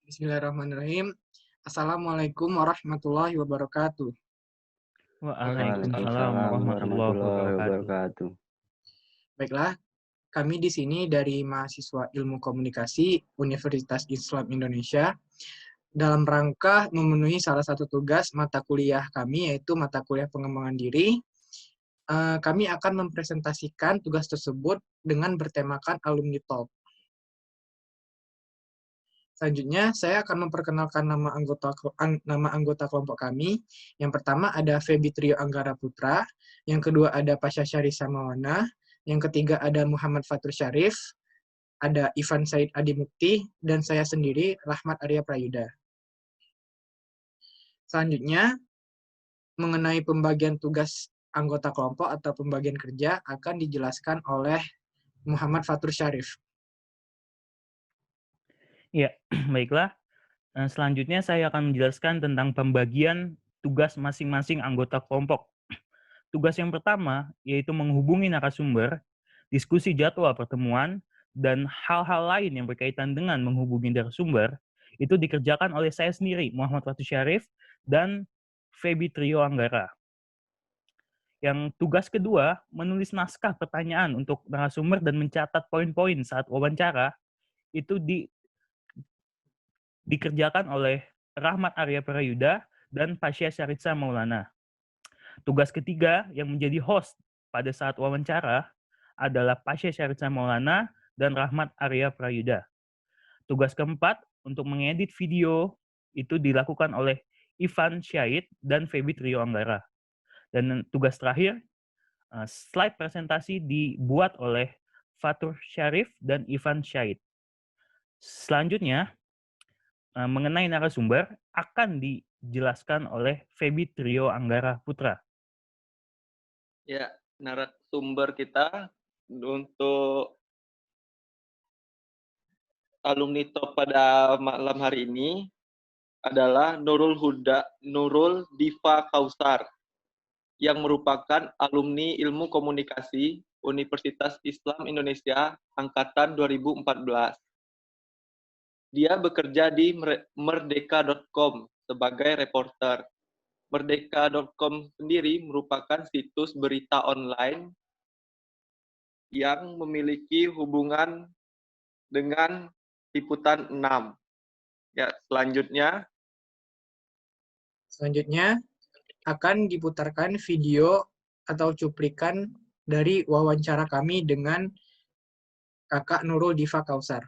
Bismillahirrahmanirrahim. Assalamualaikum warahmatullahi wabarakatuh. Waalaikumsalam Waalaikumsalam warahmatullahi warahmatullahi wabarakatuh. wabarakatuh. Baiklah, kami di sini dari mahasiswa Ilmu Komunikasi Universitas Islam Indonesia dalam rangka memenuhi salah satu tugas mata kuliah kami, yaitu mata kuliah pengembangan diri. Kami akan mempresentasikan tugas tersebut dengan bertemakan Alumni Talk. Selanjutnya, saya akan memperkenalkan nama anggota kelompok kami. Yang pertama ada Febi Trio Anggara Putra, yang kedua ada Pasha Syarisa Mawana, yang ketiga ada Muhammad Fatur Syarif, ada Ivan Said Adi Mukti, dan saya sendiri, Rahmat Arya Prayuda. Selanjutnya, mengenai pembagian tugas anggota kelompok atau pembagian kerja akan dijelaskan oleh Muhammad Fatur Syarif. Ya, baiklah. Selanjutnya saya akan menjelaskan tentang pembagian tugas masing-masing anggota kelompok. Tugas yang pertama yaitu menghubungi narasumber, diskusi jadwal pertemuan, dan hal-hal lain yang berkaitan dengan menghubungi narasumber itu dikerjakan oleh saya sendiri, Muhammad Fatur Syarif, dan Febi Trio Anggara. Yang tugas kedua, menulis naskah pertanyaan untuk narasumber dan mencatat poin-poin saat wawancara, itu dikerjakan oleh Rahmat Arya Prayuda dan Pasha Syarisa Maulana. Tugas ketiga yang menjadi host pada saat wawancara adalah Pasha Syarisa Maulana dan Rahmat Arya Prayuda. Tugas keempat untuk mengedit video itu dilakukan oleh Ivan Syahid dan Febi Trio Anggara. Dan tugas terakhir, slide presentasi dibuat oleh Fatur Syarif dan Ivan Syahid. Selanjutnya, mengenai narasumber akan dijelaskan oleh Febi Trio Anggara Putra. Ya, narasumber kita untuk alumni top pada malam hari ini adalah Nurul Diva Kausar yang merupakan alumni Ilmu Komunikasi Universitas Islam Indonesia angkatan 2014. Dia bekerja di merdeka.com sebagai reporter. Merdeka.com sendiri merupakan situs berita online yang memiliki hubungan dengan Liputan 6. Ya, Selanjutnya akan diputarkan video atau cuplikan dari wawancara kami dengan Kakak Nurul Diva Kausar.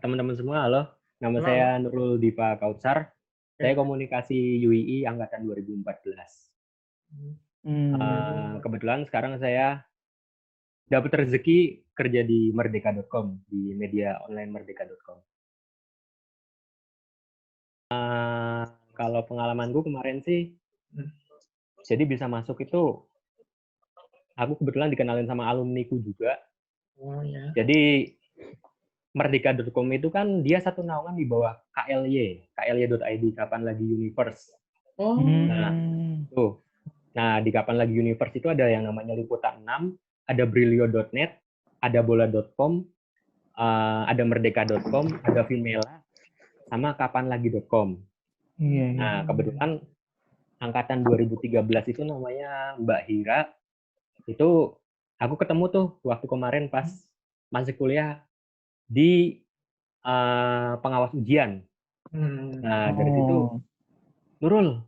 Teman-teman semua, halo. Nama Halo. saya Nurul Diva Kausar. Saya komunikasi UII angkatan 2014. Kebetulan sekarang saya dapat rezeki kerja di merdeka.com, di media online merdeka.com. Kalau pengalamanku kemarin sih, jadi bisa masuk itu, aku kebetulan dikenalin sama alumniku juga. Oh ya. Jadi merdeka.com itu kan dia satu naungan di bawah KLY.id, Kapan Lagi Universe. Oh. Nah, di Kapan Lagi Universe itu ada yang namanya Liputan 6, ada Brilio.net, ada Bola.com, ada Merdeka.com, ada Vimela, sama kapanlagi.com. Nah, kebetulan angkatan 2013 itu namanya Mbak Hira. Itu aku ketemu tuh waktu kemarin pas masih kuliah di pengawas ujian. Nah, dari situ, Nurul,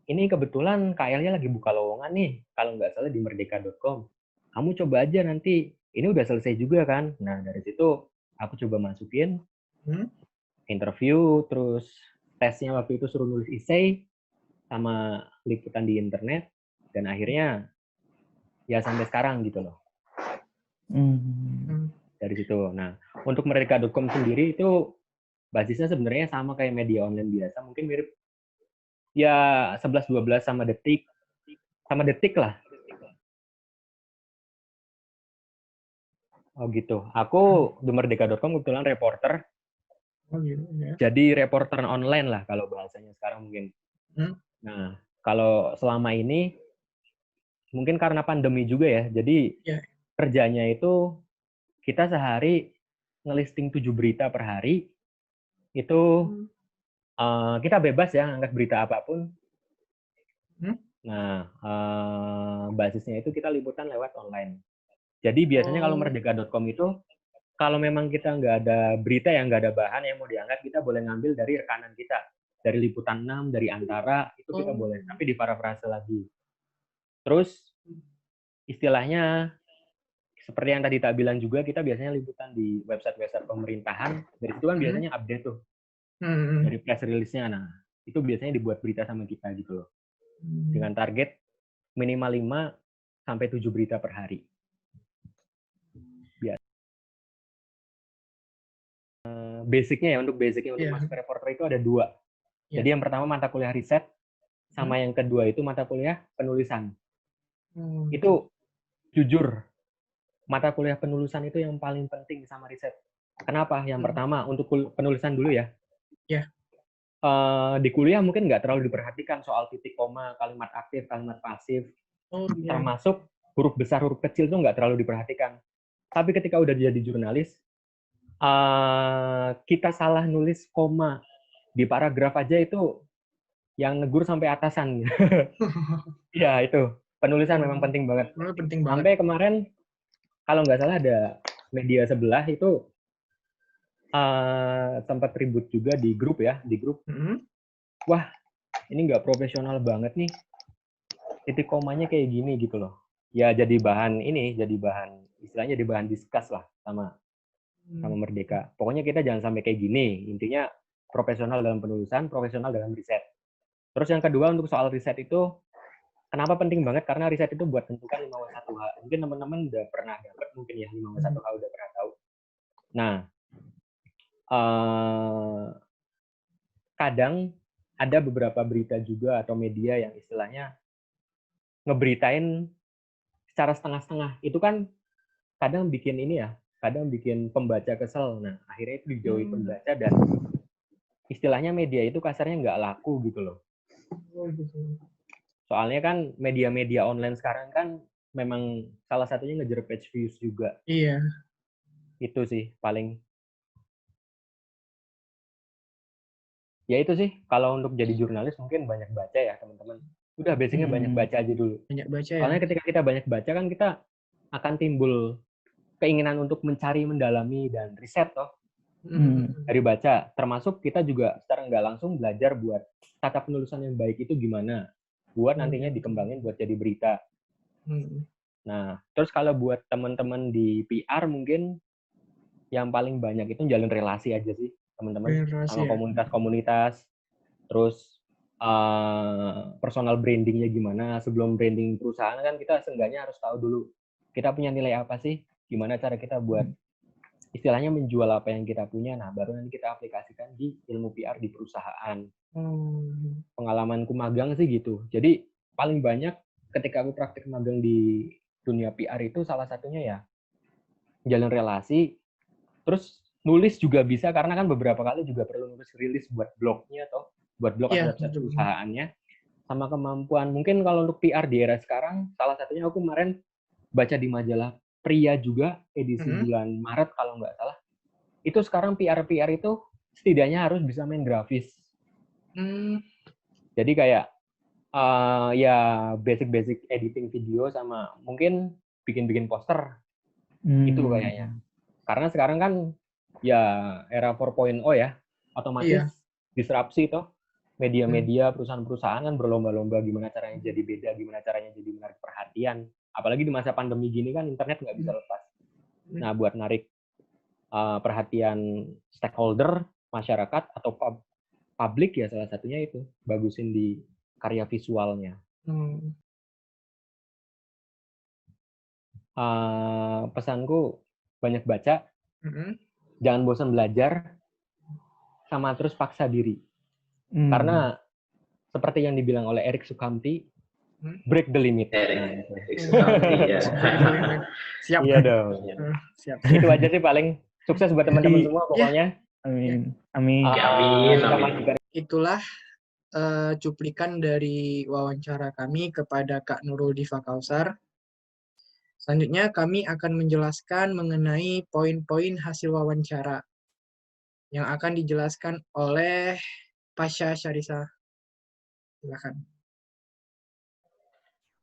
ini kebetulan KL-nya lagi buka lowongan nih, kalau nggak salah di merdeka.com. Kamu coba aja nanti, ini udah selesai juga kan. Nah, dari situ aku coba masukin, interview, terus tesnya waktu itu suruh nulis essay, sama liputan di internet, dan akhirnya ya sampai sekarang gitu loh. Dari situ. Nah, untuk merdeka.com sendiri itu basisnya sebenarnya sama kayak media online biasa, mungkin mirip ya 11-12 sama detik lah. Oh gitu. Aku di merdeka.com kebetulan reporter. Oh gitu ya. Jadi reporter online lah kalau bahasanya sekarang mungkin. Nah, kalau selama ini mungkin karena pandemi juga ya. Jadi kerjanya itu kita sehari ngelisting 7 berita per hari, itu kita bebas ya angkat berita apapun. Nah, basisnya itu kita liputan lewat online. Jadi biasanya kalau merdeka.com itu, kalau memang kita nggak ada berita yang nggak ada bahan yang mau diangkat, kita boleh ngambil dari rekanan kita. Dari Liputan 6, dari Antara, itu kita boleh. Tapi diparafrase lagi. Terus, istilahnya, seperti yang tadi tak bilang juga, kita biasanya liputan di website-website pemerintahan. Dari situ kan biasanya update tuh. Dari press release-nya. Nah, itu biasanya dibuat berita sama kita gitu loh. Dengan target minimal 5-7 berita per hari. Basicnya ya, untuk masuk ke reporter itu ada 2. Jadi yang pertama mata kuliah riset, sama yang kedua itu mata kuliah penulisan. Itu jujur, mata kuliah penulisan itu yang paling penting sama riset. Kenapa? Yang pertama, untuk penulisan dulu ya. Di kuliah mungkin nggak terlalu diperhatikan soal titik koma, kalimat aktif, kalimat pasif. Termasuk huruf besar, huruf kecil itu nggak terlalu diperhatikan. Tapi ketika udah jadi jurnalis, kita salah nulis koma di paragraf aja itu yang negur sampai atasan. Ya itu penulisan memang penting banget. Sampai kemarin kalau nggak salah ada media sebelah itu sempat ribut juga di grup. Wah, ini nggak profesional banget nih, titik komanya kayak gini gitu loh. Ya jadi bahan istilahnya jadi bahan discuss lah sama Merdeka. Pokoknya kita jangan sampai kayak gini. Intinya profesional dalam penulisan, profesional dalam riset. Terus yang kedua untuk soal riset itu, kenapa penting banget? Karena riset itu buat tentukan 5W1H. Mungkin teman-teman udah pernah dapat mungkin ya 5W1H udah pernah tahu. Nah, kadang ada beberapa berita juga atau media yang istilahnya ngeberitain secara setengah-setengah. Itu kan kadang bikin pembaca kesel. Nah, akhirnya itu dijauhi pembaca dan istilahnya media itu kasarnya nggak laku gitu loh. Soalnya kan media-media online sekarang kan memang salah satunya ngejar page views juga. Iya. Itu sih paling. Ya itu sih, kalau untuk jadi jurnalis mungkin banyak baca ya teman-teman. Udah basicnya banyak baca aja dulu. Banyak baca ya. Soalnya ketika kita banyak baca kan kita akan timbul keinginan untuk mencari, mendalami, dan riset toh. Dari baca. Termasuk kita juga secara nggak langsung belajar buat tata penulisan yang baik itu gimana. Buat nantinya dikembangin buat jadi berita. Nah, terus kalau buat teman-teman di PR mungkin yang paling banyak itu jalin relasi aja sih, teman-teman. Sama komunitas-komunitas. Terus personal brandingnya gimana. Sebelum branding perusahaan kan kita seenggaknya harus tahu dulu kita punya nilai apa sih, gimana cara kita buat istilahnya menjual apa yang kita punya. Nah, baru nanti kita aplikasikan di ilmu PR di perusahaan. Pengalamanku magang sih gitu. Jadi paling banyak ketika aku praktik magang di dunia PR itu salah satunya ya jalin relasi. Terus nulis juga bisa karena kan beberapa kali juga perlu nulis rilis buat blognya atau buat blog atau website perusahaannya. Sama kemampuan mungkin kalau untuk PR di era sekarang salah satunya aku kemarin baca di majalah Pria juga edisi bulan Maret kalau nggak salah. Itu sekarang PR itu setidaknya harus bisa main grafis. Jadi kayak ya basic editing video sama mungkin bikin poster itu kayaknya. Karena sekarang kan ya era 4.0 ya, otomatis disrupsi toh. Media-media, perusahaan-perusahaan kan berlomba-lomba gimana caranya jadi beda, gimana caranya jadi menarik perhatian. Apalagi di masa pandemi gini kan internet nggak bisa lepas. Nah, buat narik perhatian stakeholder, masyarakat, atau publik ya salah satunya itu. Bagusin di karya visualnya. Pesanku banyak baca, jangan bosan belajar, sama terus paksa diri. Karena seperti yang dibilang oleh Erik Sukamti, break the limit. Siap. Iya dong. Siap. Itu aja sih paling. Sukses buat teman-teman semua pokoknya. Amin. Itulah cuplikan dari wawancara kami kepada Kak Nurul Diva Kausar. Selanjutnya kami akan menjelaskan mengenai poin-poin hasil wawancara yang akan dijelaskan oleh Pasha Syarisa. Silakan.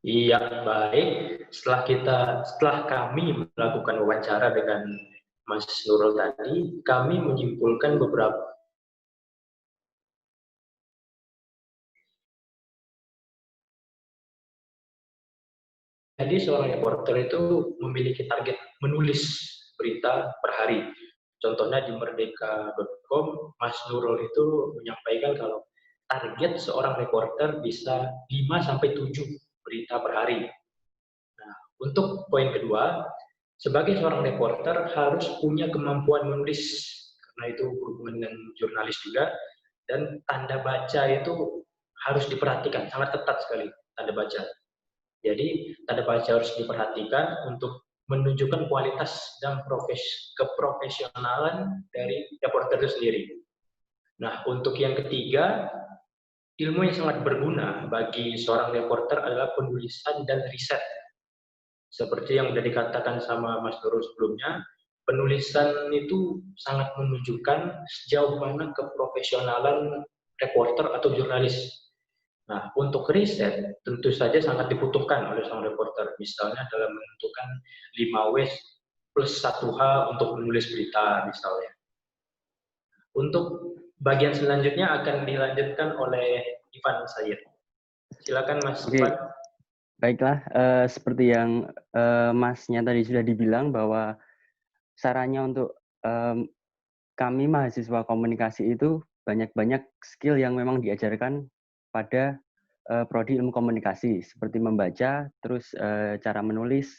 Iya, baik. Setelah kami melakukan wawancara dengan Mas Nurul tadi, kami menyimpulkan beberapa. Jadi seorang reporter itu memiliki target menulis berita per hari. Contohnya di merdeka.com, Mas Nurul itu menyampaikan kalau target seorang reporter bisa 5-7 berita per hari. Nah, untuk poin kedua, sebagai seorang reporter harus punya kemampuan menulis, karena itu berhubungan dengan jurnalis juga, dan tanda baca itu harus diperhatikan, sangat ketat sekali tanda baca. Jadi tanda baca harus diperhatikan untuk menunjukkan kualitas dan keprofesionalan dari reporter itu sendiri. Nah, untuk yang ketiga, ilmu yang sangat berguna bagi seorang reporter adalah penulisan dan riset. Seperti yang sudah dikatakan sama Mas Nurul sebelumnya, penulisan itu sangat menunjukkan sejauh mana keprofesionalan reporter atau jurnalis. Nah, untuk riset tentu saja sangat dibutuhkan oleh seorang reporter, misalnya dalam menentukan 5W plus 1H untuk menulis berita misalnya. Untuk bagian selanjutnya akan dilanjutkan oleh Ivan Sayyid. Silakan Mas Ivan. Baiklah, seperti yang Masnya tadi sudah dibilang bahwa sarannya untuk kami mahasiswa komunikasi itu banyak-banyak skill yang memang diajarkan pada prodi ilmu komunikasi, seperti membaca, terus cara menulis,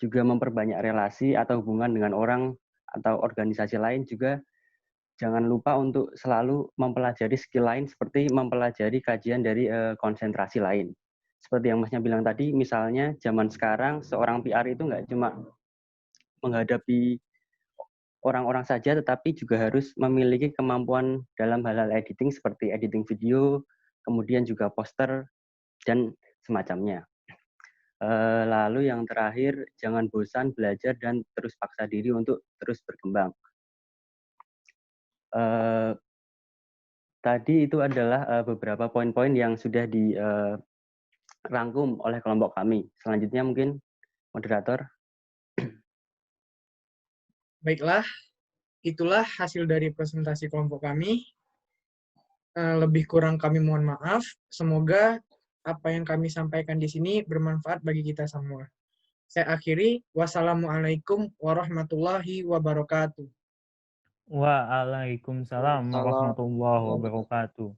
juga memperbanyak relasi atau hubungan dengan orang atau organisasi lain, juga jangan lupa untuk selalu mempelajari skill lain seperti mempelajari kajian dari konsentrasi lain. Seperti yang Masnya bilang tadi, misalnya zaman sekarang seorang PR itu nggak cuma menghadapi orang-orang saja, tetapi juga harus memiliki kemampuan dalam hal-hal editing seperti editing video, kemudian juga poster, dan semacamnya. Lalu yang terakhir, jangan bosan belajar dan terus paksa diri untuk terus berkembang. Tadi itu adalah beberapa poin-poin yang sudah dirangkum oleh kelompok kami. Selanjutnya mungkin moderator. Baiklah, itulah hasil dari presentasi kelompok kami. Lebih kurang kami mohon maaf. Semoga apa yang kami sampaikan di sini bermanfaat bagi kita semua. Saya akhiri. Wassalamualaikum warahmatullahi wabarakatuh. Waalaikumsalam warahmatullahi wabarakatuh.